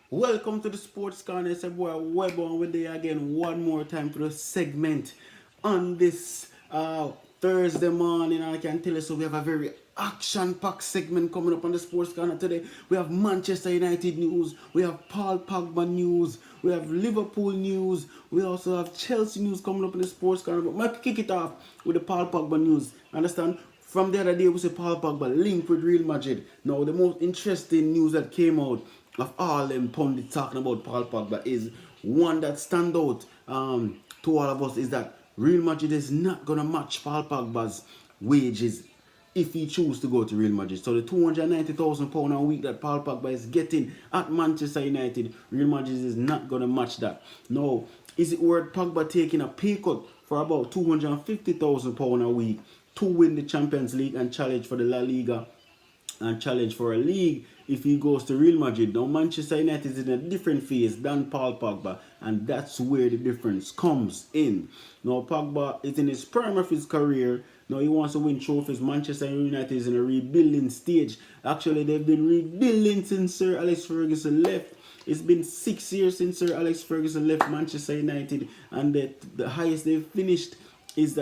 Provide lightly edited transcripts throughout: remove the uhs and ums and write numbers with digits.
Welcome to the Sports Corner. It's a boy Webber and we're there again one more time for the segment on this Thursday morning. And I can tell you, so we have a very action-packed segment coming up on the Sports Corner today. We have Manchester United news, we have Paul Pogba news, we have Liverpool news, we also have Chelsea news coming up in the Sports Corner. But let's kick it off with the Paul Pogba news. Understand? From the other day, we see Paul Pogba linked with Real Madrid. Now, the most interesting news that came out of all them pundits talking about Paul Pogba is one that stand out to all of us is that Real Madrid is not going to match Paul Pogba's wages if he chooses to go to Real Madrid. So the £290,000 a week that Paul Pogba is getting at Manchester United, Real Madrid is not going to match that. Now, is it worth Pogba taking a pay cut for about £250,000 a week to win the Champions League and challenge for the La Liga and challenge for a league if he goes to Real Madrid? Now Manchester United is in a different phase than Paul Pogba, and that's where the difference comes in. Now Pogba is in his prime of his career. Now he wants to win trophies. Manchester United is in a rebuilding stage. Actually, they've been rebuilding since Sir Alex Ferguson left. It's been 6 years since Sir Alex Ferguson left Manchester United, and the highest they've finished is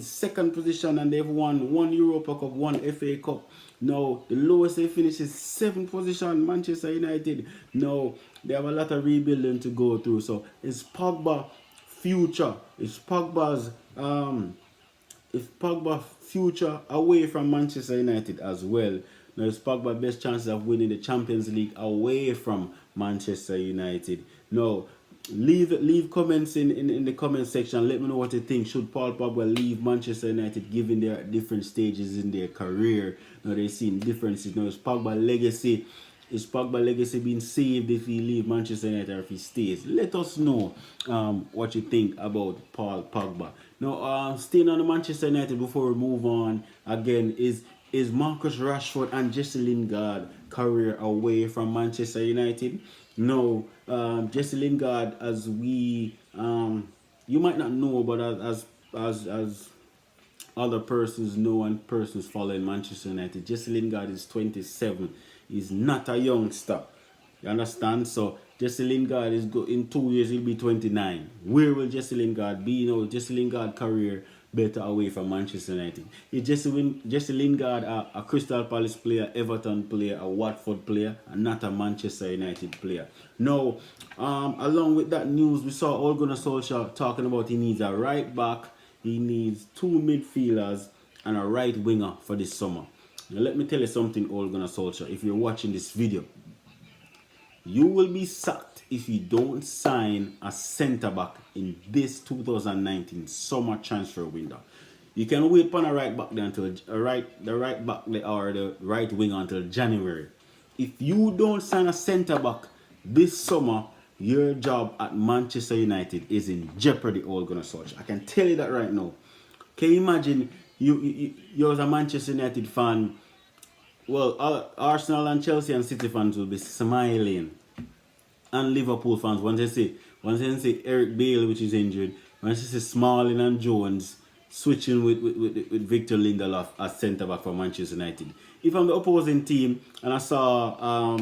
second position, and they've won one Europa Cup, one FA Cup. Now the lowest they finished is 7th position, Manchester United. Now they have a lot of rebuilding to go through. So it's Pogba future. It's Pogba's future away from Manchester United as well. Now it's Pogba's best chances of winning the Champions League away from Manchester United. Now leave comments in the comment section. Let me know what you think. Should Paul Pogba leave Manchester United given their different stages in their career? Now they're seeing differences. Now is Pogba legacy being saved if he leave Manchester United or if he stays? Let us know what you think about Paul Pogba. Now staying on the Manchester United before we move on again is Marcus Rashford and Jesse Lingard career away from Manchester United? No, Jesse Lingard, as we you might not know, but as other persons know and persons following Manchester United, Jesse Lingard is 27. He's not a youngster. You understand? So Jesse Lingard is in 2 years he'll be 29. Where will Jesse Lingard be? You know, Jesse Lingard career better away from Manchester United. Is Jesse Lingard a Crystal Palace player, Everton player, a Watford player, and not a Manchester United player? Now, along with that news, we saw Ole Gunnar Solskjaer talking about he needs a right back, he needs 2 midfielders, and a right winger for this summer. Now, let me tell you something, Ole Gunnar Solskjaer. If you're watching this video, you will be sacked if you don't sign a centre-back in this 2019 summer transfer window. You can wait for a right back until the right back or the right winger until January. If you don't sign a centre-back this summer, your job at Manchester United is in jeopardy, Ole Gunnar Solskjaer. I can tell you that right now. Can you imagine you're a Manchester United fan? Well, Arsenal and Chelsea and City fans will be smiling, and Liverpool fans once they see Eric Bale, which is injured, once they see Smalling and Jones switching with Victor Lindelof as centre back for Manchester United. If I'm the opposing team and I saw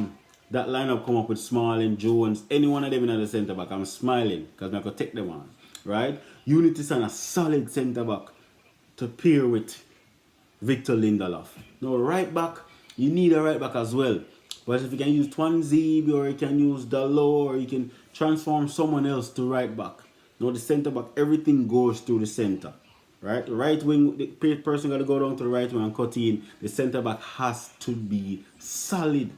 that lineup come up with Smalling, Jones, any one of them in the centre back, I'm smiling because I could take them on, right? You need to sign a solid centre back to pair with Victor Lindelof. Now, right back, you need a right back as well. But if you can use Twanzebe or you can use Dalot or you can transform someone else to right back. Now, the centre back, everything goes through the centre. Right? The right wing, the person got to go down to the right wing and cut in. The centre back has to be solid.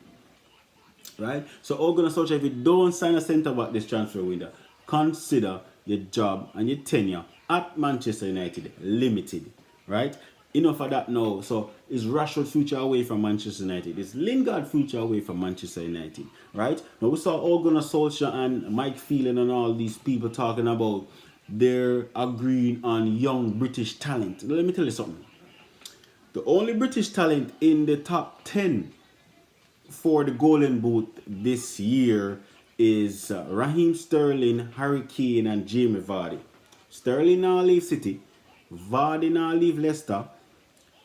Right? So, Ole Gunnar Solskjaer, if you don't sign a centre back this transfer window, consider your job and your tenure at Manchester United limited. Right? Enough of that now. So is Rashford future away from Manchester United? Is Lingard future away from Manchester United? Right? Now we saw Ole Gunnar Solskjaer and Mike Phelan and all these people talking about they're agreeing on young British talent. Now, let me tell you something. The only British talent in the top 10 for the Golden Boot this year is Raheem Sterling, Harry Kane, and Jamie Vardy. Sterling now leave City, Vardy now leave Leicester,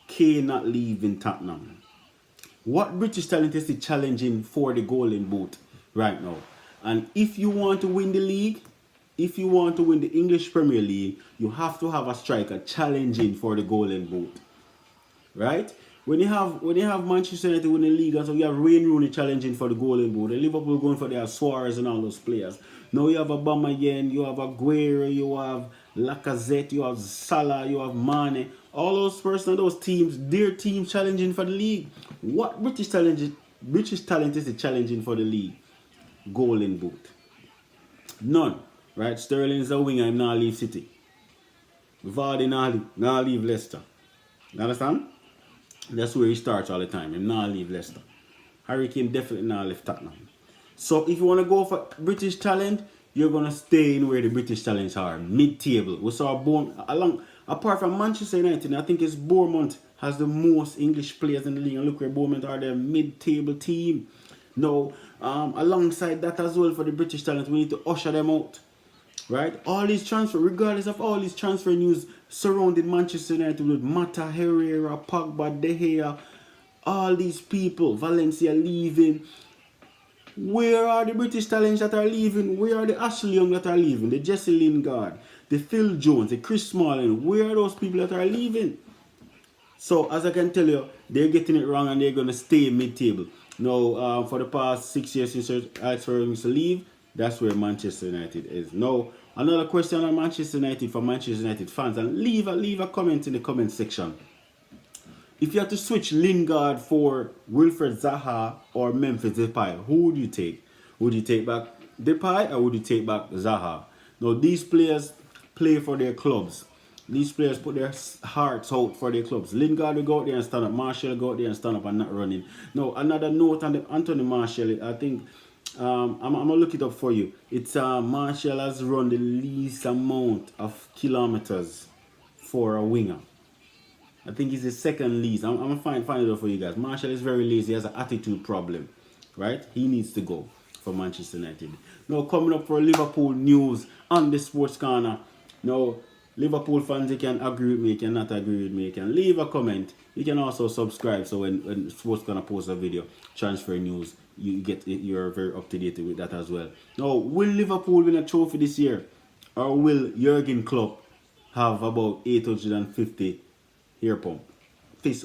Kane not leaving Tottenham. What British talent is he challenging for the Golden Boot? right now. And if you want to win the league, if you want to win the English Premier League, you have to have a striker challenging for the Golden Boot, right? When you have Manchester United winning the league, and so you have Wayne Rooney challenging for the Golden Boot, and Liverpool going for their Suarez and all those players. Now you have Aubameyang, you have Aguero, you have Lacazette, you have Salah, you have Mane. All those persons, those teams, their teams challenging for the league. What British talent is it challenging for the league? Golden Boot. None. Right? Sterling is a winger, I'm not leave City. Vardy not leave Leicester. You understand? That's where he starts all the time. I'm not leave Leicester. Harry Kane definitely not left Tottenham. So if you want to go for British talent, you're gonna stay in where the British talents are, mid-table. We saw apart from Manchester United, I think it's Bournemouth has the most English players in the league. And look where Bournemouth are, their mid-table team. Now, alongside that as well for the British talent, we need to usher them out. Right? All these transfer, regardless of all these transfer news surrounding Manchester United with Mata, Herrera, Pogba, De Gea, all these people, Valencia leaving. Where are the British talents that are leaving? Where are the Ashley Young that are leaving? The Jesse Lingard, the Phil Jones, the Chris Smalling. Where are those people that are leaving? So, as I can tell you, they're getting it wrong and they're going to stay mid-table. Now, for the past 6 years since Alex Ferguson to leave, that's where Manchester United is. Now, another question on Manchester United for Manchester United fans. And leave a comment in the comment section. If you had to switch Lingard for Wilfred Zaha or Memphis Depay, who would you take? Would you take back Depay or would you take back Zaha? Now, these players play for their clubs. These players put their hearts out for their clubs. Lingard will go out there and stand up. Martial will go out there and stand up and not running. Now, another note on the Anthony Martial, I think, I'm going to look it up for you. It's Martial has run the least amount of kilometers for a winger. I think he's the second least. I'm going to find it out for you guys. Martial is very lazy. He has an attitude problem. Right? He needs to go for Manchester United. Now, coming up for Liverpool news on the Sports Corner. Now, Liverpool fans, you can agree with me, you cannot agree with me, you can leave a comment. You can also subscribe so when Sports Corner posts a video, transfer news, you're very up to date with that as well. Now, will Liverpool win a trophy this year? Or will Jurgen Klopp have about 850 hair pump? Face.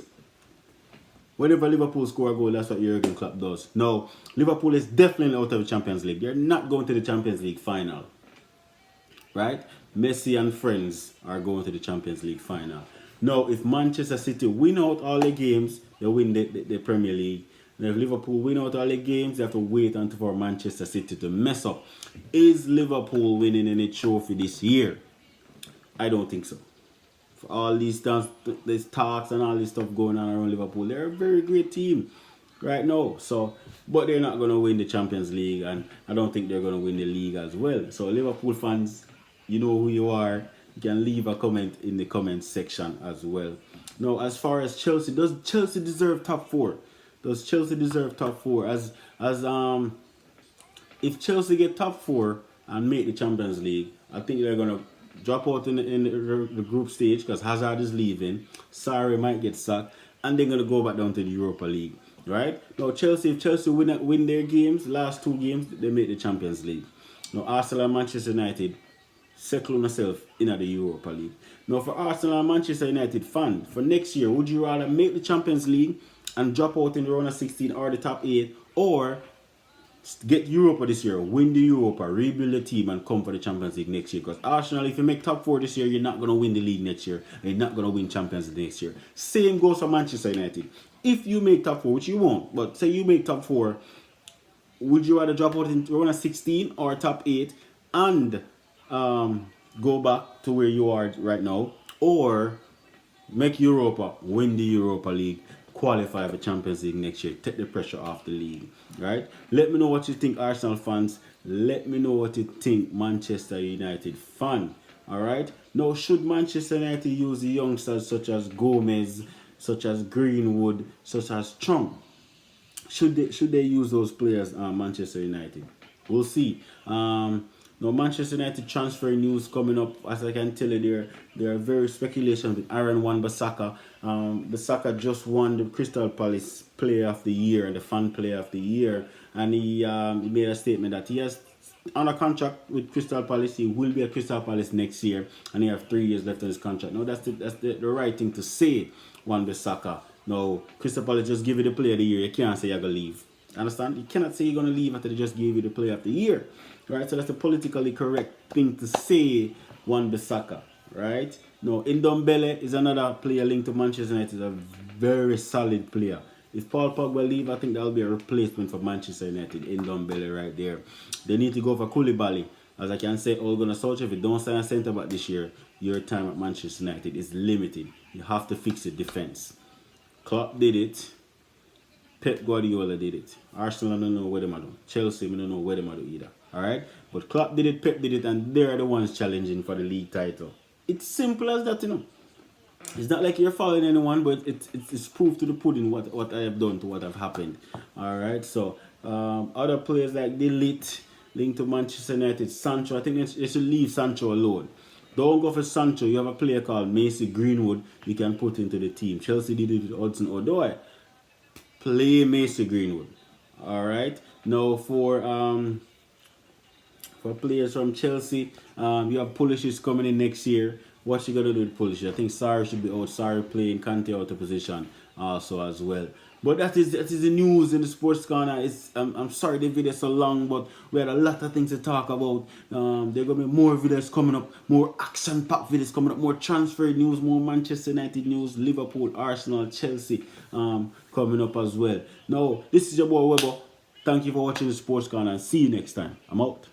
Whenever Liverpool score a goal, that's what Jurgen Klopp does. Now, Liverpool is definitely out of the Champions League. They're not going to the Champions League final. Right? Messi and friends are going to the Champions League final. Now, if Manchester City win out all the games, they win the Premier League. And if Liverpool win out all the games, they have to wait until for Manchester City to mess up. Is Liverpool winning any trophy this year? I don't think so. For all these talks and all this stuff going on around Liverpool, they're a very great team right now. So, but they're not going to win the Champions League, and I don't think they're going to win the league as well. So, Liverpool fans, you know who you are. You can leave a comment in the comment section as well. Now, as far as Chelsea, does Chelsea deserve top 4? Does Chelsea deserve top 4? If Chelsea get top 4 and make the Champions League, I think they're gonna drop out in the group stage because Hazard is leaving. Sarri might get sacked, and they're gonna go back down to the Europa League. Right? Now, if Chelsea win their games, last 2 games, they make the Champions League. Now, Arsenal and Manchester United settle myself in the Europa League. Now, for Arsenal and Manchester United fan, for next year, would you rather make the Champions League and drop out in the round of 16 or the top 8, or get Europa this year, win the Europa, rebuild the team and come for the Champions League next year? Because Arsenal, if you make top 4 this year, you're not going to win the league next year, and you're not going to win Champions League next year. Same goes for Manchester United. If you make top 4, which you won't, but say you make top 4, would you rather drop out in the round of 16 or top 8 and go back to where you are right now, or make Europa, win the Europa League, qualify for Champions League next year, take the pressure off the league, right? Let me know what you think, Arsenal fans. Let me know what you think, Manchester United fan. All right. Now, should Manchester United use the youngsters such as Gomez, such as Greenwood, such as Trump? Should they use those players, Manchester United? We'll see. Now, Manchester United transfer news coming up. As I can tell you, there are very speculations with Aaron Wan-Bissaka. Bissaka just won the Crystal Palace Player of the Year and the Fan Player of the Year, and he made a statement that he has on a contract with Crystal Palace. He will be at Crystal Palace next year, and he have 3 years left on his contract. Now, that's the right thing to say, Wan-Bissaka. Now, Crystal Palace just give you the Player of the Year. You can't say you're going to leave. Understand? You cannot say you're going to leave after they just gave you the Player of the Year. Right? So that's the politically correct thing to say, Wan-Bissaka. Right? Now, Ndombele is another player linked to Manchester United. A very solid player. If Paul Pogba leave, I think that'll be a replacement for Manchester United. Ndombele right there. They need to go for Koulibaly. As I can say, Ole Gunnar Solskjaer, if you don't sign a centre back this year, your time at Manchester United is limited. You have to fix the defence. Klopp did it. Pep Guardiola did it. Arsenal, I don't know where they do. Chelsea, I don't know where they do either. Alright? But Klopp did it, Pep did it, and they're the ones challenging for the league title. It's simple as that, you know. It's not like you're following anyone, but it's proof to the pudding what I have done to what have happened. Alright? So, other players like Delete, linked to Manchester United, Sancho, I think they should leave Sancho alone. Don't go for Sancho. You have a player called Macy Greenwood you can put into the team. Chelsea did it with Hudson Odoi. Play Macy Greenwood. Alright. Now for players from Chelsea, you have Pulisic coming in next year. What's you gonna do with Pulisic? I think Sarri should be out. Sarri playing Kante out of position also as well. But that is the news in the sports corner. I'm sorry the video is so long, but we had a lot of things to talk about. There are gonna be more videos coming up, more action-packed videos coming up, more transfer news, more Manchester United news, Liverpool, Arsenal, Chelsea coming up as well. Now, this is your boy Webber. Thank you for watching the sports corner and see you next time. I'm out.